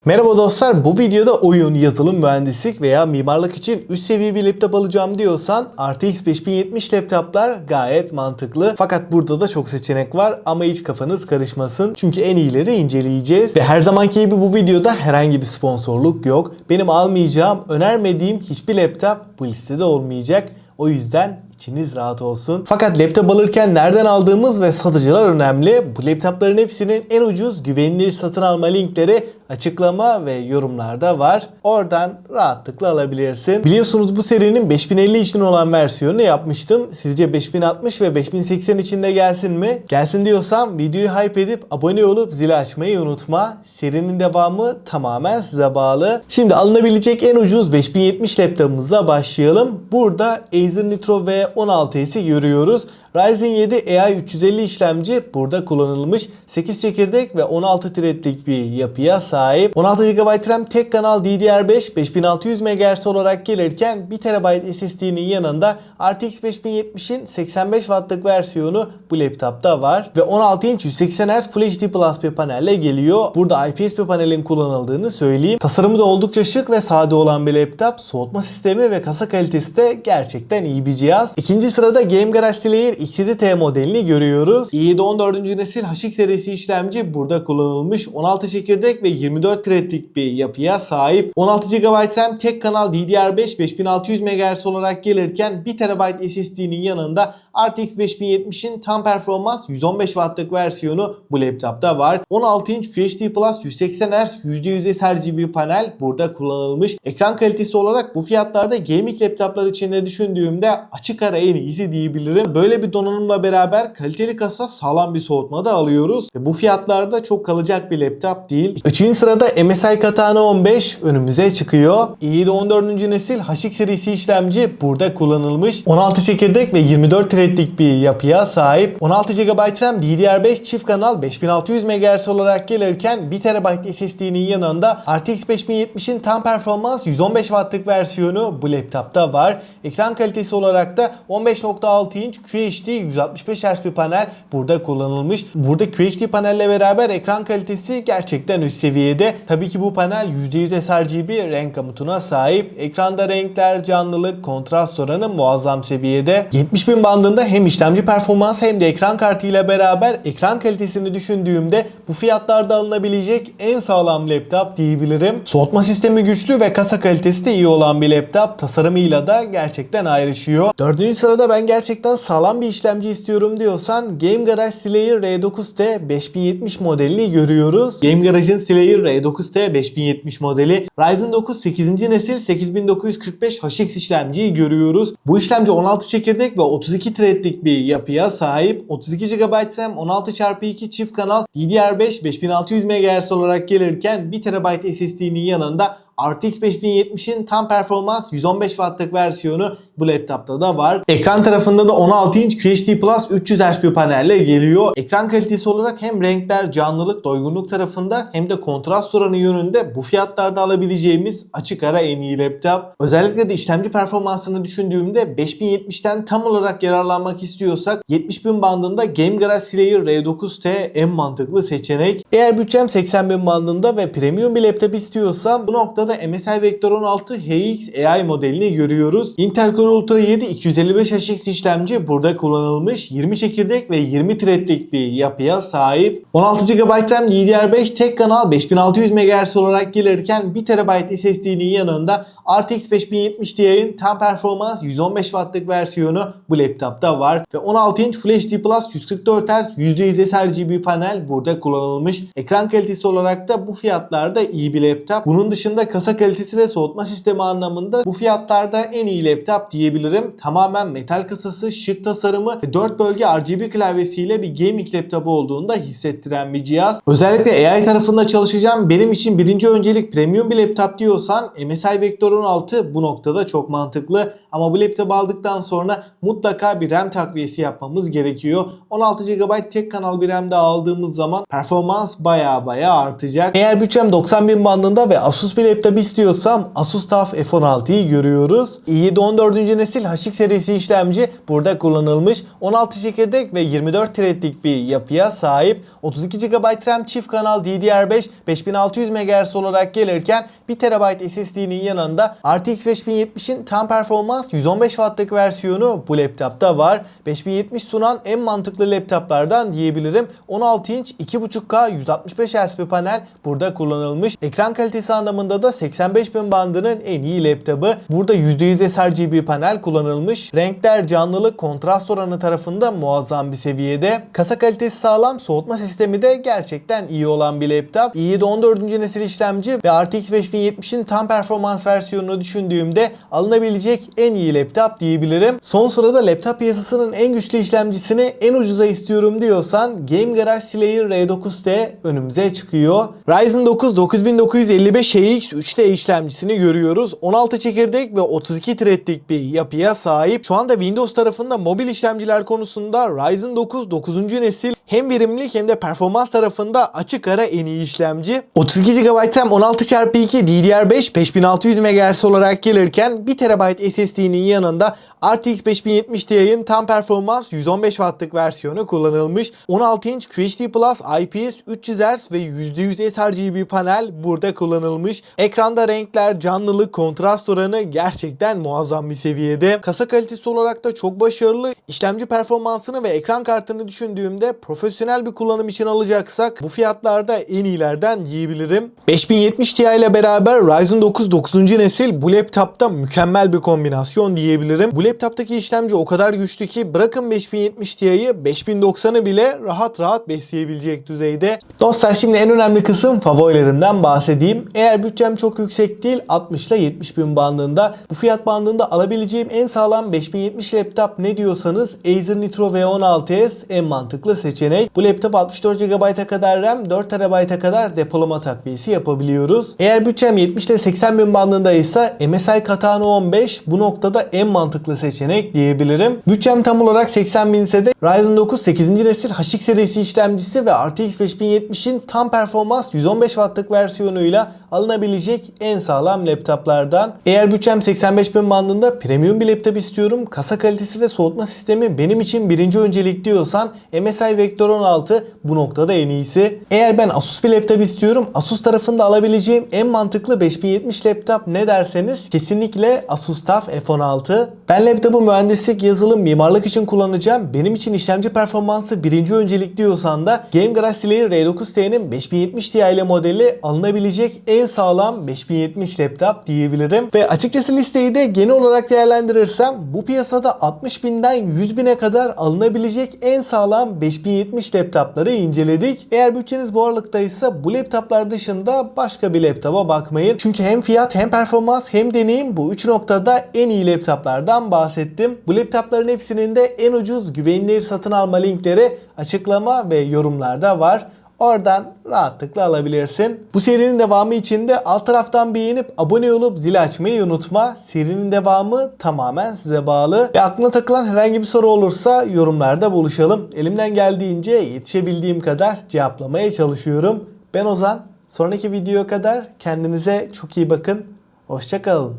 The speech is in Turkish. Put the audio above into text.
Merhaba dostlar, bu videoda oyun, yazılım, mühendislik veya mimarlık için üst seviye bir laptop alacağım diyorsan RTX 5070 laptoplar gayet mantıklı. Fakat burada da çok seçenek var ama hiç kafanız karışmasın. Çünkü en iyileri inceleyeceğiz. Ve her zamanki gibi bu videoda herhangi bir sponsorluk yok. Benim almayacağım, önermediğim hiçbir laptop bu listede olmayacak. O yüzden İçiniz rahat olsun. Fakat laptop alırken nereden aldığımız ve satıcılar önemli. Bu laptopların hepsinin en ucuz, güvenilir satın alma linkleri açıklama ve yorumlarda var. Oradan rahatlıkla alabilirsin. Biliyorsunuz bu serinin 5050 için olan versiyonunu yapmıştım. Sizce 5060 ve 5080 için de gelsin mi? Gelsin diyorsam videoyu hype edip abone olup zili açmayı unutma. Serinin devamı tamamen size bağlı. Şimdi alınabilecek en ucuz 5070 laptopumuzla başlayalım. Burada Acer Nitro V16S'i görüyoruz. Ryzen 7 AI 350 işlemci burada kullanılmış. 8 çekirdek ve 16 threadlik bir yapıya sahip. 16 GB RAM tek kanal DDR5 5600 MHz olarak gelirken 1 TB SSD'nin yanında RTX 5070'in 85 Watt'lık versiyonu bu laptopta var. Ve 16 inç 180 Hz Full HD Plus bir panelle geliyor. Burada IPS bir panelin kullanıldığını söyleyeyim. Tasarımı da oldukça şık ve sade olan bir laptop. Soğutma sistemi ve kasa kalitesi de gerçekten iyi bir cihaz. İkinci sırada Game Garage Slayer X7T modelini görüyoruz. i7 14. nesil HX serisi işlemci burada kullanılmış. 16 çekirdek ve 24 threadlik bir yapıya sahip. 16 GB RAM tek kanal DDR5 5600 MHz olarak gelirken 1 TB SSD'nin yanında RTX 5070'in tam performans 115 Watt'lık versiyonu bu laptopta var. 16 inç QHD Plus 180 Hz %100 sRGB panel burada kullanılmış. Ekran kalitesi olarak bu fiyatlarda gaming laptoplar içinde düşündüğümde açık ara en iyisi diyebilirim. Böyle bir donanımla beraber kaliteli kasa, sağlam bir soğutma da alıyoruz. Bu fiyatlarda çok kalacak bir laptop değil. 3. sırada MSI Katana 15 önümüze çıkıyor. i7 14. nesil HX serisi işlemci burada kullanılmış. 16 çekirdek ve 24 threadlik bir yapıya sahip. 16 GB RAM DDR5 çift kanal 5600 MHz olarak gelirken 1 TB SSD'nin yanında RTX 5070'in tam performans 115 Watt'lık versiyonu bu laptopta var. Ekran kalitesi olarak da 15.6 inç QHD 165 Hz bir panel burada kullanılmış. Burada QHD panelle beraber ekran kalitesi gerçekten üst seviyede. Tabii ki bu panel %100 sRGB renk gamutuna sahip. Ekranda renkler, canlılık, kontrast oranı muazzam seviyede. 70.000 bandında hem işlemci performansı hem de ekran kartı ile beraber ekran kalitesini düşündüğümde bu fiyatlarda alınabilecek en sağlam laptop diyebilirim. Soğutma sistemi güçlü ve kasa kalitesi de iyi olan bir laptop. Tasarımıyla da gerçekten ayrışıyor. 4. sırada ben gerçekten sağlam bir işlemci istiyorum diyorsan Game Garage Slayer R9T 5070 modelini görüyoruz. Game Garage'ın Slayer R9T 5070 modeli Ryzen 9 8. nesil 8945 HX işlemciyi görüyoruz. Bu işlemci 16 çekirdek ve 32 threadlik bir yapıya sahip. 32 GB RAM 16x2 çift kanal DDR5 5600 MHz olarak gelirken 1 TB SSD'nin yanında RTX 5070'in tam performans 115 Watt'lık versiyonu bu laptopta da var. Ekran tarafında da 16 inç QHD Plus 300 Hz bir panelle geliyor. Ekran kalitesi olarak hem renkler, canlılık, doygunluk tarafında hem de kontrast oranı yönünde bu fiyatlarda alabileceğimiz açık ara en iyi laptop. Özellikle de işlemci performansını düşündüğümde 5070'ten tam olarak yararlanmak istiyorsak 70.000 bandında Game Garage Slayer R9T en mantıklı seçenek. Eğer bütçem 80.000 bandında ve premium bir laptop istiyorsam bu noktada MSI Vector 16 HX AI modelini görüyoruz. Intel Core Ultra 7 255 HX işlemci burada kullanılmış. 20 çekirdek ve 20 threadlik bir yapıya sahip. 16 GB RAM DDR5 tek kanal 5600 MHz olarak gelirken 1 TB SSD'nin yanında RTX 5070 Ti'nin tam performans 115 Watt'lık versiyonu bu laptopta var. Ve 16 inç Full HD Plus 144 Hz %100 sRGB panel burada kullanılmış. Ekran kalitesi olarak da bu fiyatlarda iyi bir laptop. Bunun dışında kasa kalitesi ve soğutma sistemi anlamında bu fiyatlarda en iyi laptop diyebilirim. Tamamen metal kasası, şık tasarımı ve 4 bölge RGB klavyesiyle bir gaming laptopu olduğunu da hissettiren bir cihaz. Özellikle AI tarafında çalışacağım, benim için birinci öncelik premium bir laptop diyorsan MSI Vector 16 bu noktada çok mantıklı. Ama bu laptopu aldıktan sonra mutlaka bir RAM takviyesi yapmamız gerekiyor. 16 GB tek kanal bir RAM daha aldığımız zaman performans baya artacak. Eğer bütçem 90.000 bandında ve Asus bir laptop laptop istiyorsam Asus TUF F16'yı görüyoruz. i7 14. nesil HX serisi işlemci burada kullanılmış. 16 çekirdek ve 24 threadlik bir yapıya sahip. 32 GB RAM çift kanal DDR5 5600 MHz olarak gelirken 1 TB SSD'nin yanında RTX 5070'in tam performans 115 Watt'lık versiyonu bu laptopta var. 5070 sunan en mantıklı laptoplardan diyebilirim. 16 inç 2.5K 165 Hz bir panel burada kullanılmış. Ekran kalitesi anlamında da 85.000 bandının en iyi laptopu. Burada %100 sRGB panel kullanılmış. Renkler, canlılık, kontrast oranı tarafında muazzam bir seviyede. Kasa kalitesi sağlam, soğutma sistemi de gerçekten iyi olan bir laptop. i7 14. nesil işlemci ve RTX 5070'in tam performans versiyonunu düşündüğümde alınabilecek en iyi laptop diyebilirim. Son sırada laptop piyasasının en güçlü işlemcisini en ucuza istiyorum diyorsan Game Garage Slayer R9T önümüze çıkıyor. Ryzen 9 9955HX 3D işlemcisini görüyoruz. 16 çekirdek ve 32 threadlik bir yapıya sahip. Şu anda Windows tarafında mobil işlemciler konusunda Ryzen 9 9. nesil hem verimlilik hem de performans tarafında açık ara en iyi işlemci. 32 GB RAM 16x2 DDR5 5600 MHz olarak gelirken 1 TB SSD'nin yanında RTX 5070 Ti'nin tam performans 115 Watt'lık versiyonu kullanılmış. 16 inç QHD Plus IPS 300 Hz ve %100 sRGB panel burada kullanılmış. Ekranda renkler, canlılık, kontrast oranı gerçekten muazzam bir seviyede. Kasa kalitesi olarak da çok başarılı. İşlemci performansını ve ekran kartını düşündüğümde profesyonel bir kullanım için alacaksak bu fiyatlarda en iyilerden diyebilirim. 5070 Ti ile beraber Ryzen 9 9. nesil bu laptopta mükemmel bir kombinasyon diyebilirim. Bu laptoptaki işlemci o kadar güçlü ki bırakın 5070 Ti'yi 5090'ı bile rahat rahat besleyebilecek düzeyde. Dostlar şimdi en önemli kısım favorilerimden bahsedeyim. Eğer bütçem çok yüksek değil 60 ile 70 bin bandında bu fiyat bandında alabileceğim en sağlam 5070 laptop ne diyorsanız Acer Nitro V16s en mantıklı seçenek. Bu laptop 64 GB'a kadar RAM 4 TB'a kadar depolama takviyesi yapabiliyoruz. Eğer bütçem 70 ile 80 bin bandında ise MSI Katana 15 bu noktada en mantıklı seçenek diyebilirim. Bütçem tam olarak 80 bin ise de Ryzen 9 8. nesil HX serisi işlemcisi ve RTX 5070'in tam performans 115 Watt'lık versiyonuyla alınabilecek en sağlam laptoplardan. Eğer bütçem 85 bin bandında premium bir laptop istiyorum, kasa kalitesi ve soğutma sistemi benim için birinci öncelik diyorsan MSI Vector 16 bu noktada en iyisi. Eğer ben Asus bir laptop istiyorum, Asus tarafında alabileceğim en mantıklı 5070 laptop ne derseniz kesinlikle Asus TUF F16. Ben laptopu mühendislik, yazılım, mimarlık için kullanacağım. Benim için işlemci performansı birinci öncelik diyorsan da Game Garage Slayer R9T'nin 5070 Ti ile modeli alınabilecek en sağlam 5070 laptop diyebilirim. Ve açıkçası listeyi de genel olarak değerlendirirsem bu piyasada 60 binden 100 bine kadar alınabilecek en sağlam 5070 laptopları inceledik. Eğer bütçeniz bu aralıktaysa bu laptoplar dışında başka bir laptopa bakmayın. Çünkü hem fiyat hem performans hem deneyim bu 3 noktada en iyi laptoplardan bahsettim. Bu laptopların hepsinin de en ucuz güvenilir satın alma linkleri açıklama ve yorumlarda var. Oradan rahatlıkla alabilirsin. Bu serinin devamı için de alt taraftan beğenip abone olup zil açmayı unutma. Serinin devamı tamamen size bağlı. Ve aklına takılan herhangi bir soru olursa yorumlarda buluşalım. Elimden geldiğince yetişebildiğim kadar cevaplamaya çalışıyorum. Ben Ozan. Sonraki videoya kadar kendinize çok iyi bakın. Hoşça kalın.